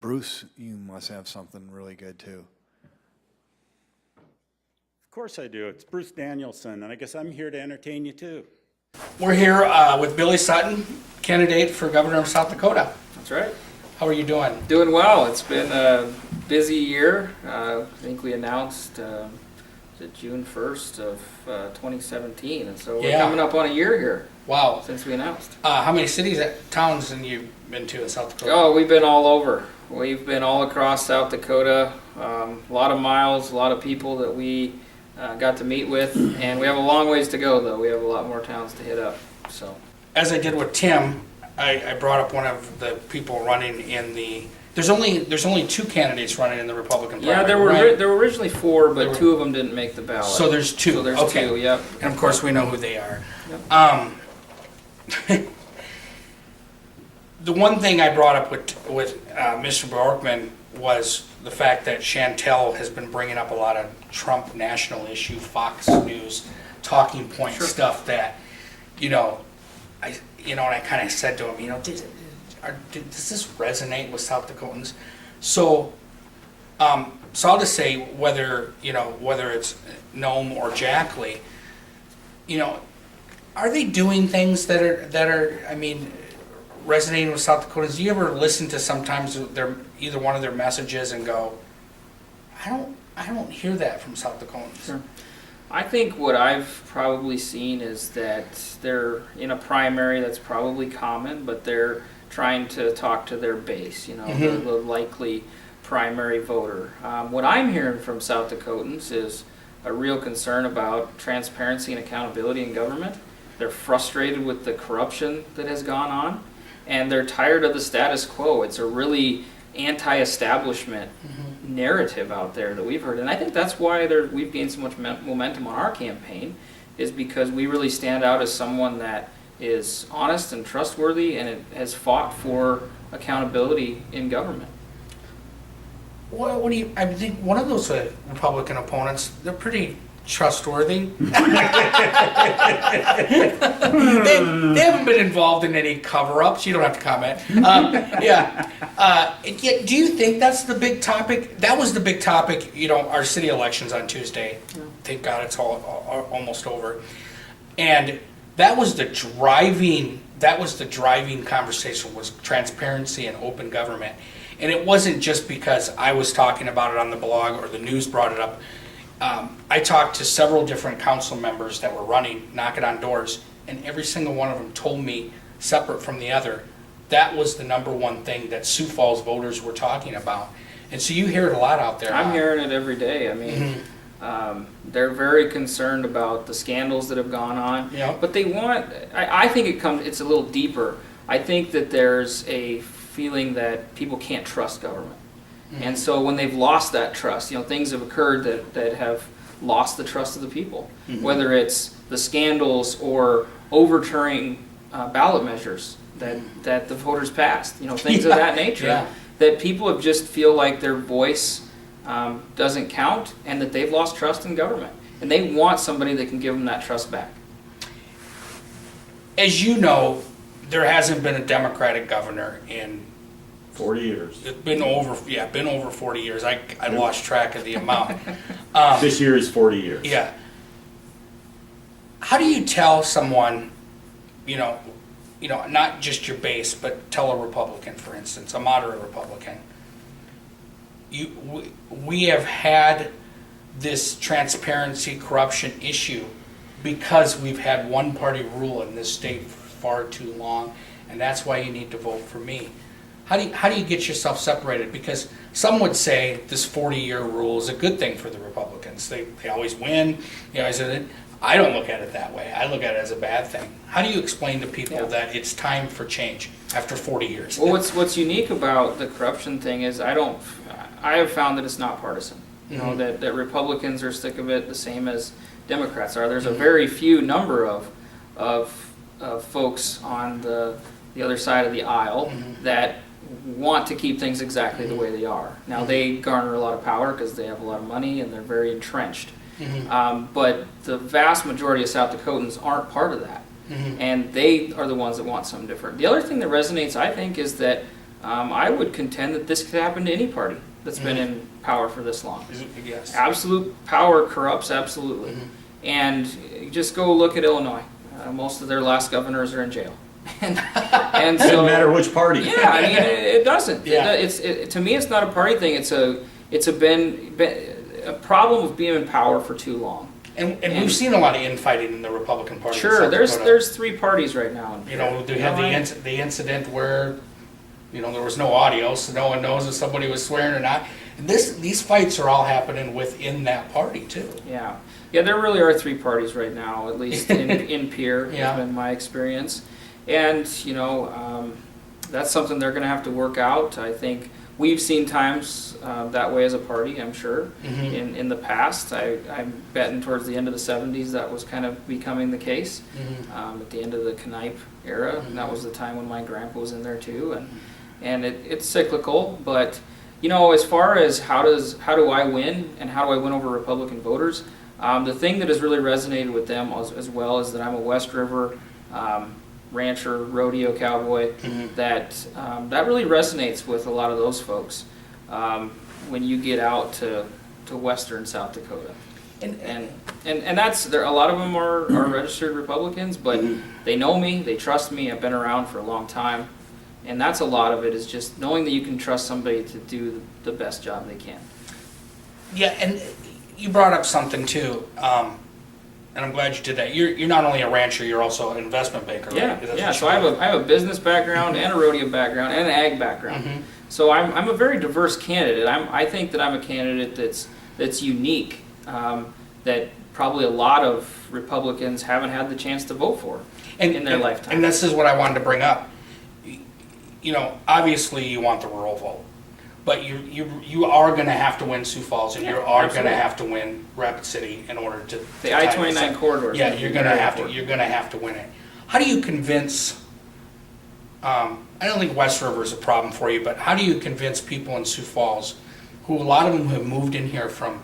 Bruce, you must have something really good too. Of course I do. It's Bruce Danielson, and I guess I'm here to entertain you too. We're here with Billie Sutton, candidate for governor of South Dakota. That's right. How are you doing? Doing well. It's been a busy year. I think we announced June 1st of 2017, and so we're coming up on a year here. Wow. Since we announced. How many cities, towns have you been to in South Dakota? Oh, we've been all over. We've been all across South Dakota. A lot of miles, a lot of people that we got to meet with, and we have a long ways to go, though. We have a lot more towns to hit up. So, as I did with Tim, I brought up one of the people running in the. There's only two candidates running in the Republican primary. Yeah, there were right? there were originally four, but two of them didn't make the ballot. So there's two. So there's okay. two. Yep. And of course we know who they are. Yep. The one thing I brought up with Mr. Borkman was the fact that Chantel has been bringing up a lot of Trump national issue, Fox News, talking point stuff that, and I kind of said to him, does this resonate with South Dakotans? So, so I'll just say whether it's Nome or Jackley, are they doing things that are resonating with South Dakotans? Do you ever listen to sometimes either one of their messages and go, I don't hear that from South Dakotans? Sure. I think what I've probably seen is that they're in a primary that's probably common, but they're trying to talk to their base, the likely primary voter. What I'm hearing from South Dakotans is a real concern about transparency and accountability in government. They're frustrated with the corruption that has gone on, and they're tired of the status quo. It's a really anti-establishment narrative out there that we've heard, and I think that's why we've gained so much momentum on our campaign, is because we really stand out as someone that is honest and trustworthy, and it has fought for accountability in government. What do you? I think one of those Republican opponents, they're pretty trustworthy. they haven't been involved in any cover-ups. You don't have to comment. Do you think that's the big topic? That was the big topic. Our city elections on Tuesday. Yeah. Thank God it's all almost over. And that was the driving conversation, was transparency and open government. And it wasn't just because I was talking about it on the blog or the news brought it up. I talked to several different council members that were running, knocking on doors, and every single one of them told me, separate from the other, that was the number one thing that Sioux Falls voters were talking about. And so you hear it a lot out there. I'm hearing it every day. I mean, they're very concerned about the scandals that have gone on. Yeah. But they want, I think it's a little deeper. I think that there's a feeling that people can't trust government. And so when they've lost that trust, things have occurred that have lost the trust of the people, whether it's the scandals or overturning ballot measures that the voters passed, things of that nature, that people have just feel like their voice doesn't count, and that they've lost trust in government. And they want somebody that can give them that trust back. As you know, there hasn't been a Democratic governor in 40 years. It's been over 40 years. I lost track of the amount. This year is 40 years. Yeah. How do you tell someone, not just your base, but tell a Republican, for instance, a moderate Republican, we have had this transparency corruption issue because we've had one-party rule in this state for far too long, and that's why you need to vote for me. How do you get yourself separated? Because some would say this 40-year rule is a good thing for the Republicans. They always win. I don't look at it that way. I look at it as a bad thing. How do you explain to people that it's time for change after 40 years? Well, what's unique about the corruption thing is I have found that it's not partisan. That Republicans are sick of it the same as Democrats are. There's a very few number of folks on the other side of the aisle that want to keep things exactly the way they are. Now, they garner a lot of power because they have a lot of money and they're very entrenched. But the vast majority of South Dakotans aren't part of that. And they are the ones that want something different. The other thing that resonates, I think, is that I would contend that this could happen to any party that's been in power for this long. Yes. Absolute power corrupts absolutely. And you just go look at Illinois. Most of their last governors are in jail. and so, Doesn't matter which party. yeah, I mean, it doesn't. Yeah. To me, it's not a party thing. It's been a problem of being in power for too long. And we've seen a lot of infighting in the Republican Party. in Sure, South there's Dakota. there's three parties right now. You know, they had the incident where, you know, there was no audio, so no one knows if somebody was swearing or not. And these fights are all happening within that party too. Yeah, there really are three parties right now, at least in Pierre Yeah. has been my experience, and you know that's something they're going to have to work out. I think we've seen times that way as a party. I'm sure in the past. I'm betting towards the end of the '70s that was kind of becoming the case. At the end of the Knipe era, and that was the time when my grandpa was in there too, and it's cyclical, but. You know, as far as how do I win and how do I win over Republican voters, the thing that has really resonated with them as well is that I'm a West River rancher, rodeo cowboy. That really resonates with a lot of those folks when you get out to western South Dakota. And that's there. A lot of them are registered Republicans, but they know me, they trust me. I've been around for a long time. And that's a lot of it, is just knowing that you can trust somebody to do the best job they can. Yeah, and you brought up something too, and I'm glad you did that. You're not only a rancher, you're also an investment banker, right? Yeah. So I have a business background and a rodeo background and an ag background. So I'm a very diverse candidate. I think that I'm a candidate that's unique, that probably a lot of Republicans haven't had the chance to vote for in their lifetime. And this is what I wanted to bring up. You know, obviously you want the rural vote, but you are going to have to win Sioux Falls, and you are going to have to win Rapid City in order to the I-29 corridor. Yeah, you're going to have to win it. How do you convince? I don't think West River is a problem for you, but how do you convince people in Sioux Falls, who a lot of them have moved in here from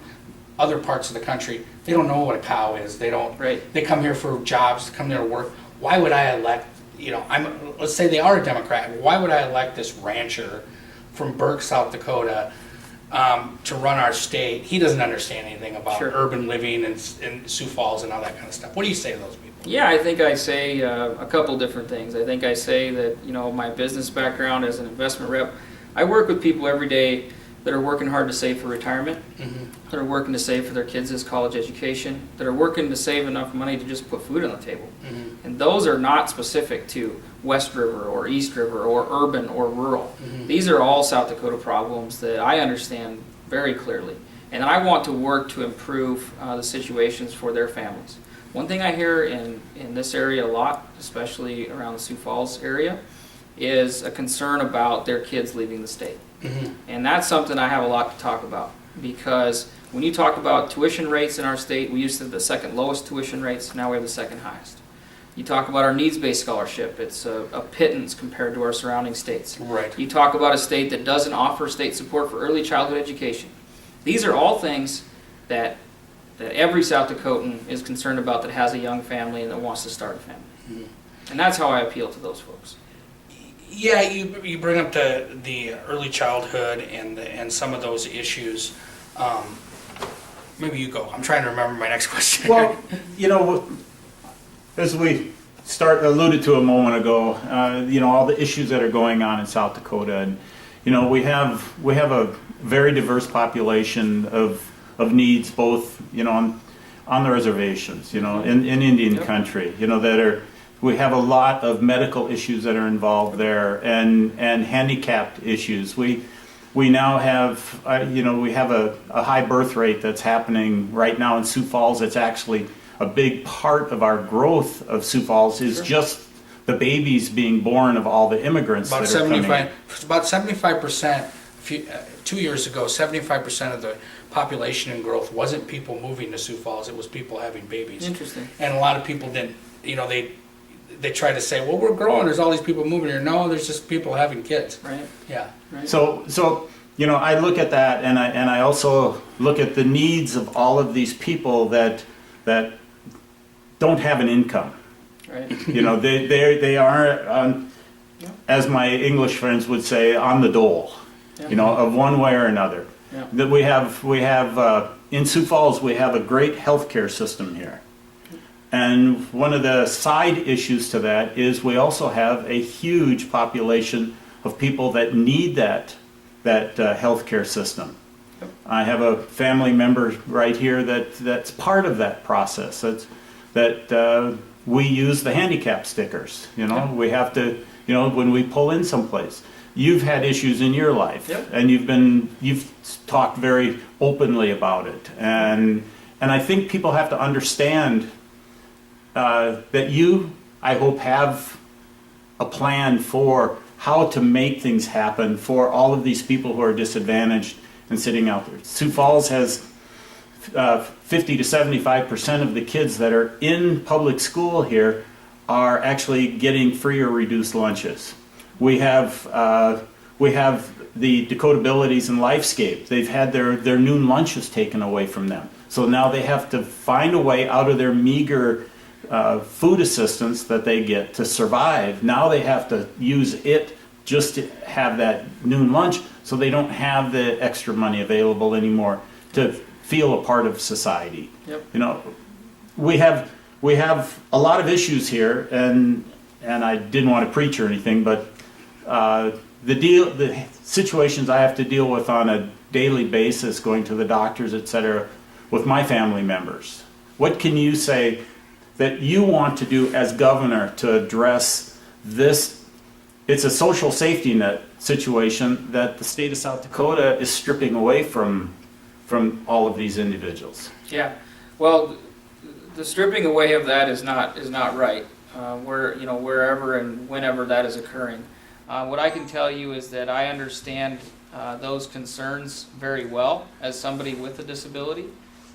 other parts of the country? They don't know what a cow is. They don't. Right. They come here for jobs. They come here to work. Why would I elect? You know, let's say they are a Democrat. Why would I elect this rancher from Burke, South Dakota, to run our state? He doesn't understand anything about urban living and Sioux Falls and all that kind of stuff. What do you say to those people? Yeah, I think I say a couple different things. I think I say that, you know, my business background as an investment rep, I work with people every day that are working hard to save for retirement, that are working to save for their kids' college education, that are working to save enough money to just put food on the table. And those are not specific to West River or East River or urban or rural. These are all South Dakota problems that I understand very clearly. And I want to work to improve the situations for their families. One thing I hear in this area a lot, especially around the Sioux Falls area, is a concern about their kids leaving the state. And that's something I have a lot to talk about, because when you talk about tuition rates in our state, we used to have the second lowest tuition rates, now we have the second highest. You talk about our needs-based scholarship, it's a pittance compared to our surrounding states. Right. You talk about a state that doesn't offer state support for early childhood education. These are all things that every South Dakotan is concerned about, that has a young family and that wants to start a family. And that's how I appeal to those folks. Yeah, you bring up the early childhood and some of those issues. Maybe you go. I'm trying to remember my next question. Well, you know, as we alluded to a moment ago, you know, all the issues that are going on in South Dakota, and you know, we have a very diverse population of needs, both, you know, on the reservations, you know, in Indian country, you know, we have a lot of medical issues that are involved there, and handicapped issues. We now have, you know, we have a high birth rate that's happening right now in Sioux Falls. It's actually a big part of our growth of Sioux Falls is just the babies being born of all the immigrants About that are coming. It's about 75%. 2 years ago, 75% of the population and growth wasn't people moving to Sioux Falls. It was people having babies. Interesting. And a lot of people didn't. You know, they try to say, well, we're growing, there's all these people moving here. No, there's just people having kids. Right. Yeah. Right. So you know, I look at that, and I also look at the needs of all of these people that don't have an income. Right. You know, they are Yeah. as my English friends would say, on the dole, of one way or another. Yeah. That we have in Sioux Falls, we have a great healthcare system here. And one of the side issues to that is we also have a huge population of people that need that healthcare system. I have a family member right here that's part of that process. That we use the handicap stickers. We have to, when we pull in someplace. You've had issues in your life, Yep. and you've talked very openly about it. And I think people have to understand that you, I hope, have a plan for how to make things happen for all of these people who are disadvantaged and sitting out there. Sioux Falls has 50 to 75% of the kids that are in public school here are actually getting free or reduced lunches. We have the Dakota Abilities and Lifescape. They've had their noon lunches taken away from them. So now they have to find a way out of their meager food assistance that they get to survive. Now they have to use it just to have that noon lunch, so they don't have the extra money available anymore to feel a part of society. Yep. We have a lot of issues here, and I didn't want to preach or anything, but the situations I have to deal with on a daily basis, going to the doctors, etc., with my family members. What can you say that you want to do as governor to address this? It's a social safety net situation that the state of South Dakota is stripping away from all of these individuals. Yeah, well, the stripping away of that is not right. Wherever and whenever that is occurring. What I can tell you is that I understand those concerns very well as somebody with a disability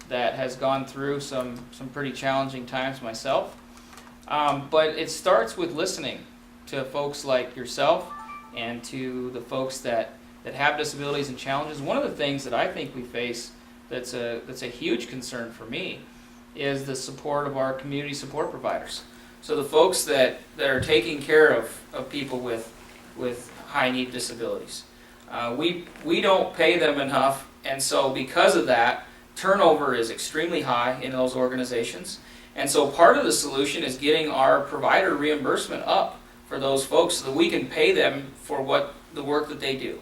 that has gone through some pretty challenging times myself. But it starts with listening to folks like yourself and to the folks that have disabilities and challenges. One of the things that I think we face that's a huge concern for me is the support of our community support providers. So the folks that are taking care of people with high need disabilities. We don't pay them enough, and so because of that, turnover is extremely high in those organizations. And so part of the solution is getting our provider reimbursement up for those folks so that we can pay them for the work that they do.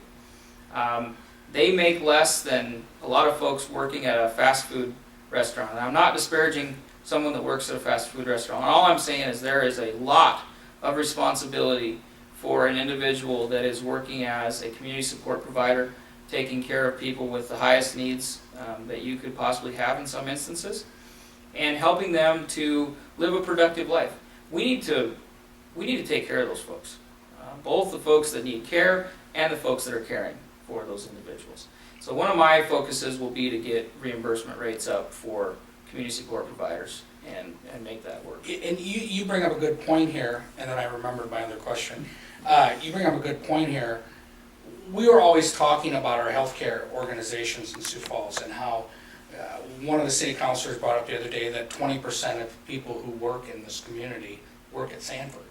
They make less than a lot of folks working at a fast food restaurant. And I'm not disparaging someone that works at a fast food restaurant. All I'm saying is there is a lot of responsibility for an individual that is working as a community support provider, taking care of people with the highest needs that you could possibly have in some instances, and helping them to live a productive life. We need to take care of those folks, both the folks that need care and the folks that are caring for those individuals. So one of my focuses will be to get reimbursement rates up for community support providers and make that work. And you bring up a good point here, and then I remembered my other question. You bring up a good point here. We were always talking about our healthcare organizations in Sioux Falls and how one of the city councilors brought up the other day that 20% of people who work in this community work at Sanford.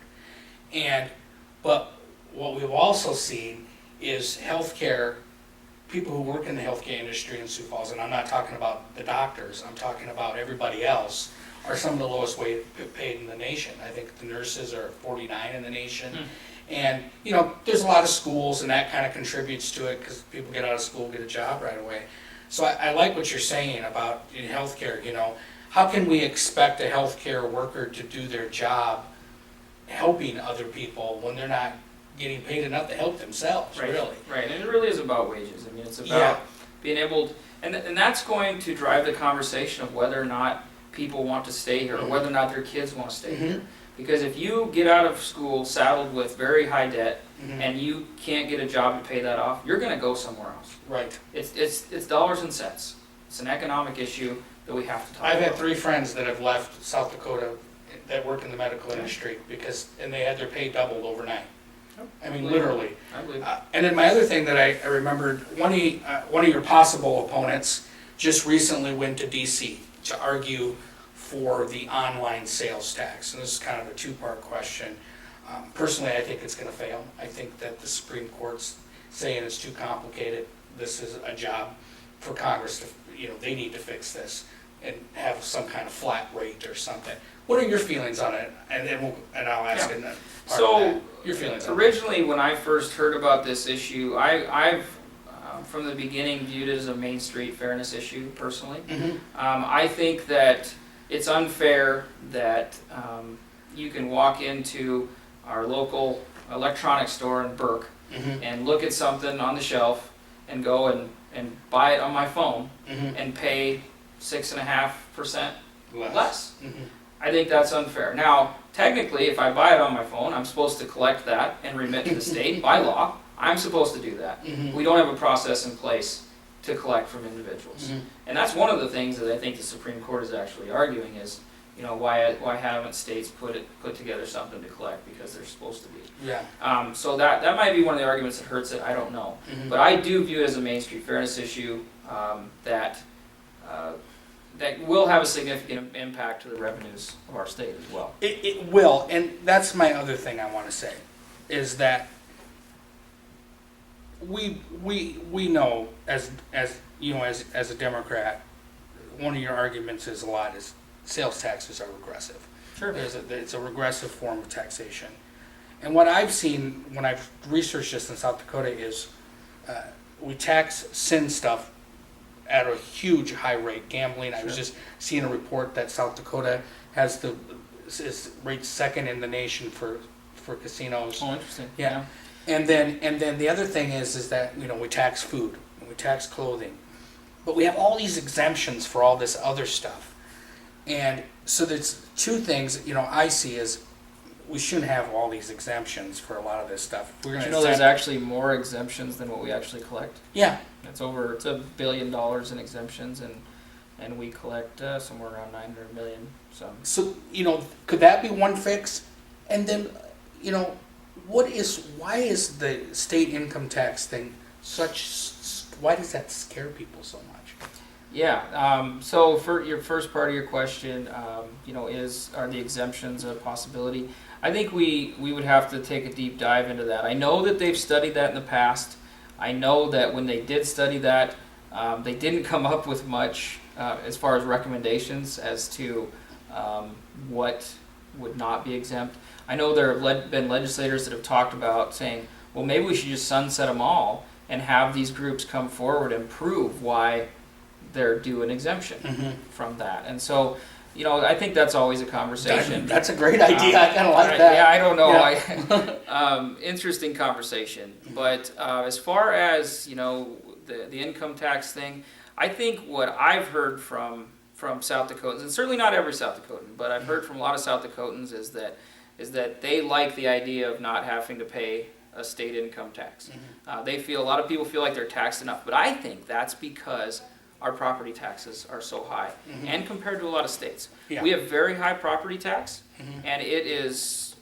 But what we've also seen is healthcare, people who work in the healthcare industry in Sioux Falls, and I'm not talking about the doctors, I'm talking about everybody else, are some of the lowest paid in the nation. I think the nurses are 49 in the nation. And, there's a lot of schools, and that kind of contributes to it because people get out of school, get a job right away. So I like what you're saying about in healthcare, how can we expect a healthcare worker to do their job helping other people when they're not getting paid enough to help themselves, Right, really? Right, and it really is about wages. I mean, it's about being able to, and that's going to drive the conversation of whether or not people want to stay here or whether or not their kids want to stay here. Because if you get out of school saddled with very high debt and you can't get a job to pay that off, you're going to go somewhere else. Right. It's dollars and cents. It's an economic issue that we have to talk about. I've had 3 friends that have left South Dakota that work in the medical industry and they had their pay doubled overnight. I mean, literally. I believe. And then my other thing that I remembered, one of your possible opponents just recently went to DC to argue for the online sales tax. And this is kind of a 2-part question. Personally, I think it's going to fail. I think that the Supreme Court's saying it's too complicated. This is a job for Congress to, they need to fix this and have some kind of flat rate or something. What are your feelings on it? And then I'll ask in part So, of that. Your feelings on it. Originally, when I first heard about this issue, I've from the beginning viewed it as a Main Street fairness issue, personally. I think that it's unfair that you can walk into our local electronics store in Burke and look at something on the shelf and go and buy it on my phone and pay 6.5% less. I think that's unfair. Now, technically, if I buy it on my phone, I'm supposed to collect that and remit to the state by law. I'm supposed to do that. We don't have a process in place to collect from individuals. And that's one of the things that I think the Supreme Court is actually arguing is, why haven't states put together something to collect, because they're supposed to be. Yeah. So that might be one of the arguments that hurts it, I don't know. But I do view it as a Main Street fairness issue that will have a significant impact to the revenues of our state as well. It will, and that's my other thing I want to say, is that we know as a Democrat, one of your arguments is sales taxes are regressive. Sure. It's a regressive form of taxation. And what I've seen when I've researched this in South Dakota is we tax sin stuff at a huge high rate. Gambling, I was just seeing a report that South Dakota is rated second in the nation for casinos. Oh, interesting. Yeah. And then the other thing is that we tax food and we tax clothing, but we have all these exemptions for all this other stuff. And so there's two things I see is we shouldn't have all these exemptions for a lot of this stuff. If we're Did gonna you know there's exempt- actually more exemptions than what we actually collect? Yeah. It's $1 billion in exemptions, and we collect somewhere around 900 million. So could that be one fix? And then why is the state income tax thing why does that scare people so much? Yeah. So for your first part of your question, are the exemptions a possibility? I think we would have to take a deep dive into that. I know that they've studied that in the past. I know that when they did study that, they didn't come up with much as far as recommendations as to what would not be exempt. I know there have been legislators that have talked about saying, well, maybe we should just sunset them all and have these groups come forward and prove why they're due an exemption from that. And so, I think that's always a conversation. That's a great idea. I kind of like that. Yeah, I don't know. Yeah. Interesting conversation. But as far as the income tax thing, I think what I've heard from South Dakotans, and certainly not every South Dakotan, but I've heard from a lot of South Dakotans is that they like the idea of not having to pay a state income tax. A lot of people feel like they're taxed enough, but I think that's because our property taxes are so high, and compared to a lot of states. Yeah. We have very high property tax, and it is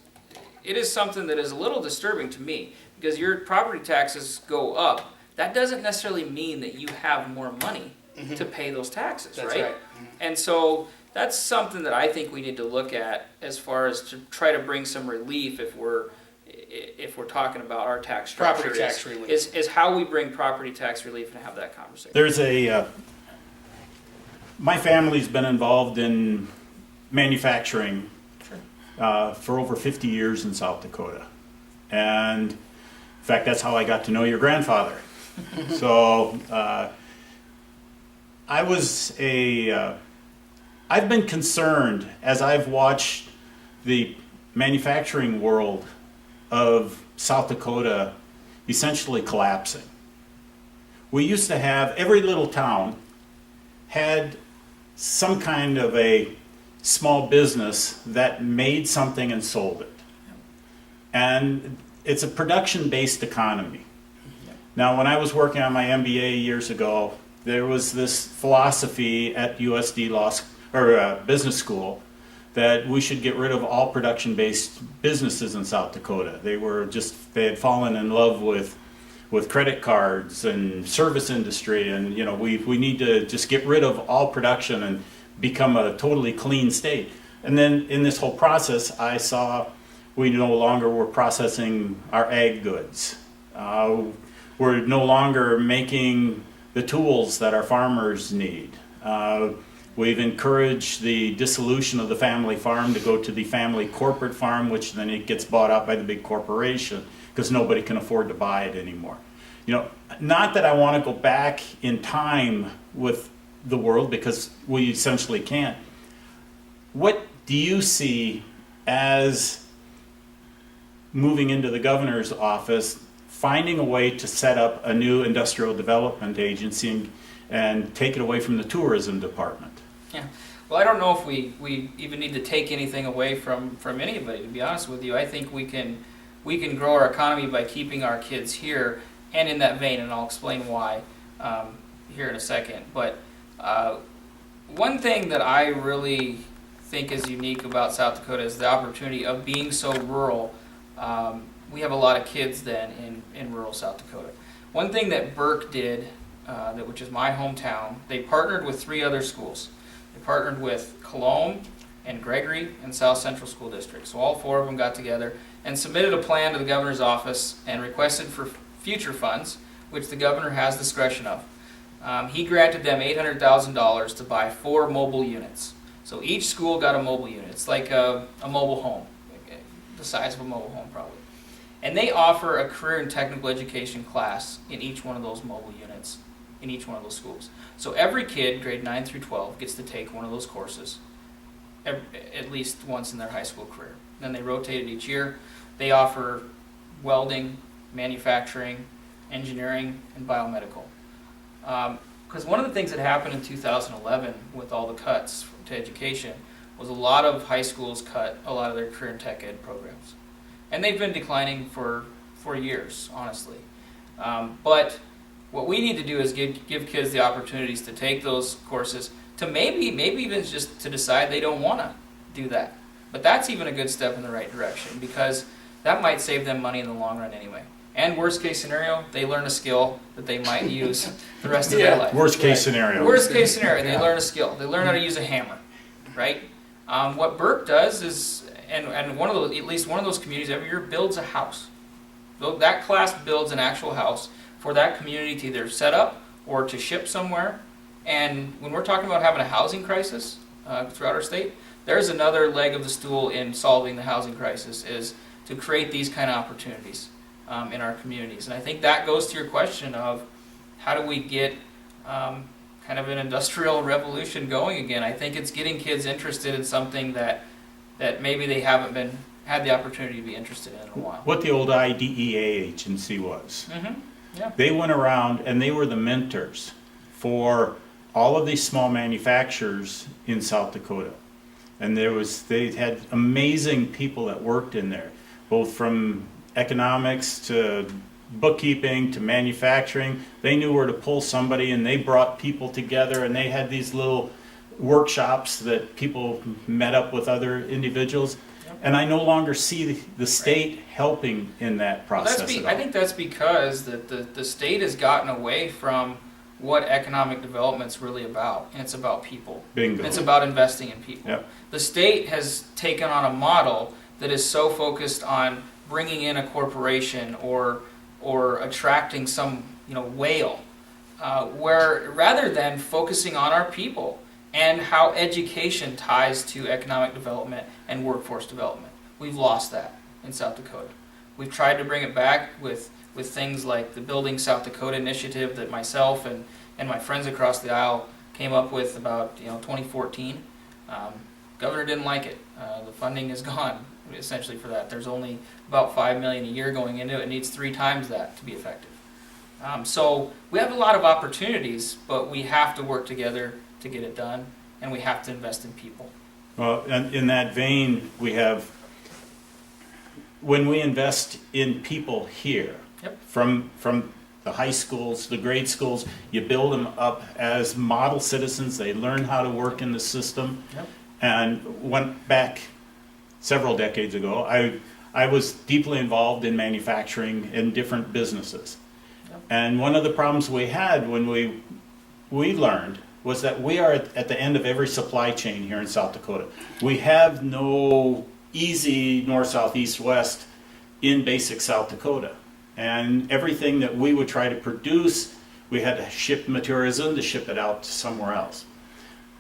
something that is a little disturbing to me, because your property taxes go up. That doesn't necessarily mean that you have more money to pay those taxes, That's right? And so that's something that I think we need to look at as far as to try to bring some relief if we're talking about our tax structure. Property tax relief. Is how we bring property tax relief and have that conversation. There's my family's been involved in manufacturing for over 50 years in South Dakota. And in fact, that's how I got to know your grandfather. So I've been concerned as I've watched the manufacturing world of South Dakota essentially collapsing. We used to have, every little town had some kind of a small business that made something and sold it. And it's a production-based economy. Now, when I was working on my MBA years ago, there was this philosophy at USD Business School that we should get rid of all production-based businesses in South Dakota. They had fallen in love with credit cards and service industry, and we need to just get rid of all production and become a totally clean state. And then in this whole process, I saw we no longer were processing our ag goods. We're no longer making the tools that our farmers need. We've encouraged the dissolution of the family farm to go to the family corporate farm, which then it gets bought out by the big corporation because nobody can afford to buy it anymore. You know, not that I want to go back in time with the world, because we essentially can't. What do you see as moving into the governor's office, finding a way to set up a new industrial development agency and take it away from the tourism department? Yeah. Well, I don't know if we even need to take anything away from anybody, to be honest with you. I think we can grow our economy by keeping our kids here, and in that vein, and I'll explain why here in a second. But one thing that I really think is unique about South Dakota is the opportunity of being so rural. We have a lot of kids then in rural South Dakota. One thing that Burke did, which is my hometown, they partnered with 3 other schools. They partnered with Cologne and Gregory and South Central School District. So all 4 of them got together and submitted a plan to the governor's office and requested for future funds, which the governor has discretion of. He granted them $800,000 to buy 4 mobile units. So each school got a mobile unit. It's like a mobile home, the size of a mobile home probably. And they offer a career and technical education class in each one of those mobile units, in each one of those schools. So every kid, grade 9 through 12, gets to take one of those courses at least once in their high school career. Then they rotate it each year. They offer welding, manufacturing, engineering, and biomedical. Because one of the things that happened in 2011 with all the cuts to education was a lot of high schools cut a lot of their career and tech ed programs. And they've been declining for years, honestly. But what we need to do is give kids the opportunities to take those courses, to maybe even just to decide they don't want to do that. But that's even a good step in the right direction, because that might save them money in the long run anyway. And worst case scenario, they learn a skill that they might use the rest of their life. Worst case scenario. Worst case scenario, they learn a skill. They learn how to use a hammer, right? What Burke does is, and one of those, at least one of those communities every year builds a house. That class builds an actual house for that community to either set up or to ship somewhere. And when we're talking about having a housing crisis throughout our state, there's another leg of the stool in solving the housing crisis, is to create these kind of opportunities in our communities. And I think that goes to your question of how do we get kind of an industrial revolution going again. I think it's getting kids interested in something that maybe they haven't had the opportunity to be interested in a while. What the old IDEA agency was. Mm-hmm. Yeah. They went around and they were the mentors for all of these small manufacturers in South Dakota. And they had amazing people that worked in there, both from economics to bookkeeping to manufacturing. They knew where to pull somebody, and they brought people together, and they had these little workshops that people met up with other individuals. Yep. And I no longer see the state helping in that process at all. I think that's because the state has gotten away from what economic development's really about, and it's about people. Bingo. It's about investing in people. Yep. The state has taken on a model that is so focused on bringing in a corporation or attracting some whale, where rather than focusing on our people and how education ties to economic development and workforce development. We've lost that in South Dakota. We've tried to bring it back with things like the Building South Dakota initiative that myself and my friends across the aisle came up with about 2014. Governor didn't like it. The funding is gone essentially for that. There's only about $5 million a year going into it. It needs 3 times that to be effective. So we have a lot of opportunities, but we have to work together to get it done, and we have to invest in people. Well, and in that vein, when we invest in people here, Yep. from the high schools, the grade schools, you build them up as model citizens. They learn how to work in the system. Yep. And went back several decades ago, I was deeply involved in manufacturing in different businesses. Yep. And one of the problems we had when we learned was that we are at the end of every supply chain here in South Dakota. We have no easy north, south, east, west in basic South Dakota. And everything that we would try to produce, we had to ship materials in to ship it out to somewhere else.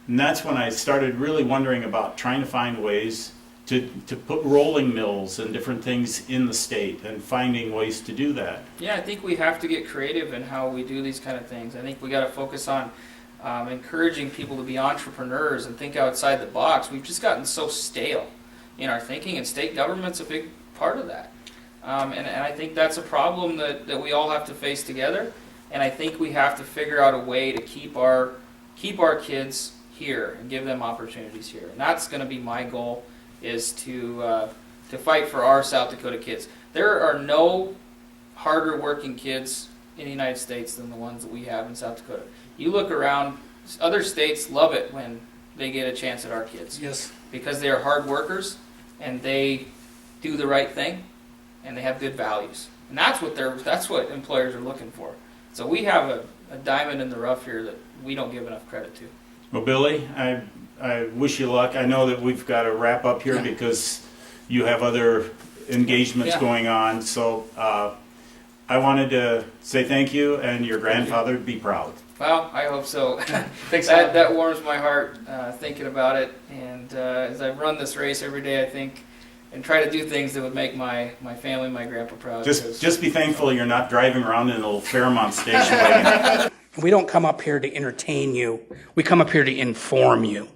And that's when I started really wondering about trying to find ways to put rolling mills and different things in the state and finding ways to do that. Yeah, I think we have to get creative in how we do these kind of things. I think we got to focus on encouraging people to be entrepreneurs and think outside the box. We've just gotten so stale in our thinking, and state government's a big part of that. And I think that's a problem that we all have to face together. And I think we have to figure out a way to keep our kids here and give them opportunities here. And that's going to be my goal, is to fight for our South Dakota kids. There are no harder working kids in the United States than the ones that we have in South Dakota. You look around, other states love it when they get a chance at our kids. Yes. Because they are hard workers and they do the right thing and they have good values. And that's what employers are looking for. So we have a diamond in the rough here that we don't give enough credit to. Well, Billy, I wish you luck. I know that we've got to wrap up here because you have other engagements Yeah. going on. So I wanted to say thank you, and your grandfather would be proud. Well, I hope so. Thanks, that warms my heart thinking about it. And as I run this race every day, I think and try to do things that would make my family, my grandpa proud. Just be thankful you're not driving around in a little Fairmont station wagon. We don't come up here to entertain you. We come up here to inform you.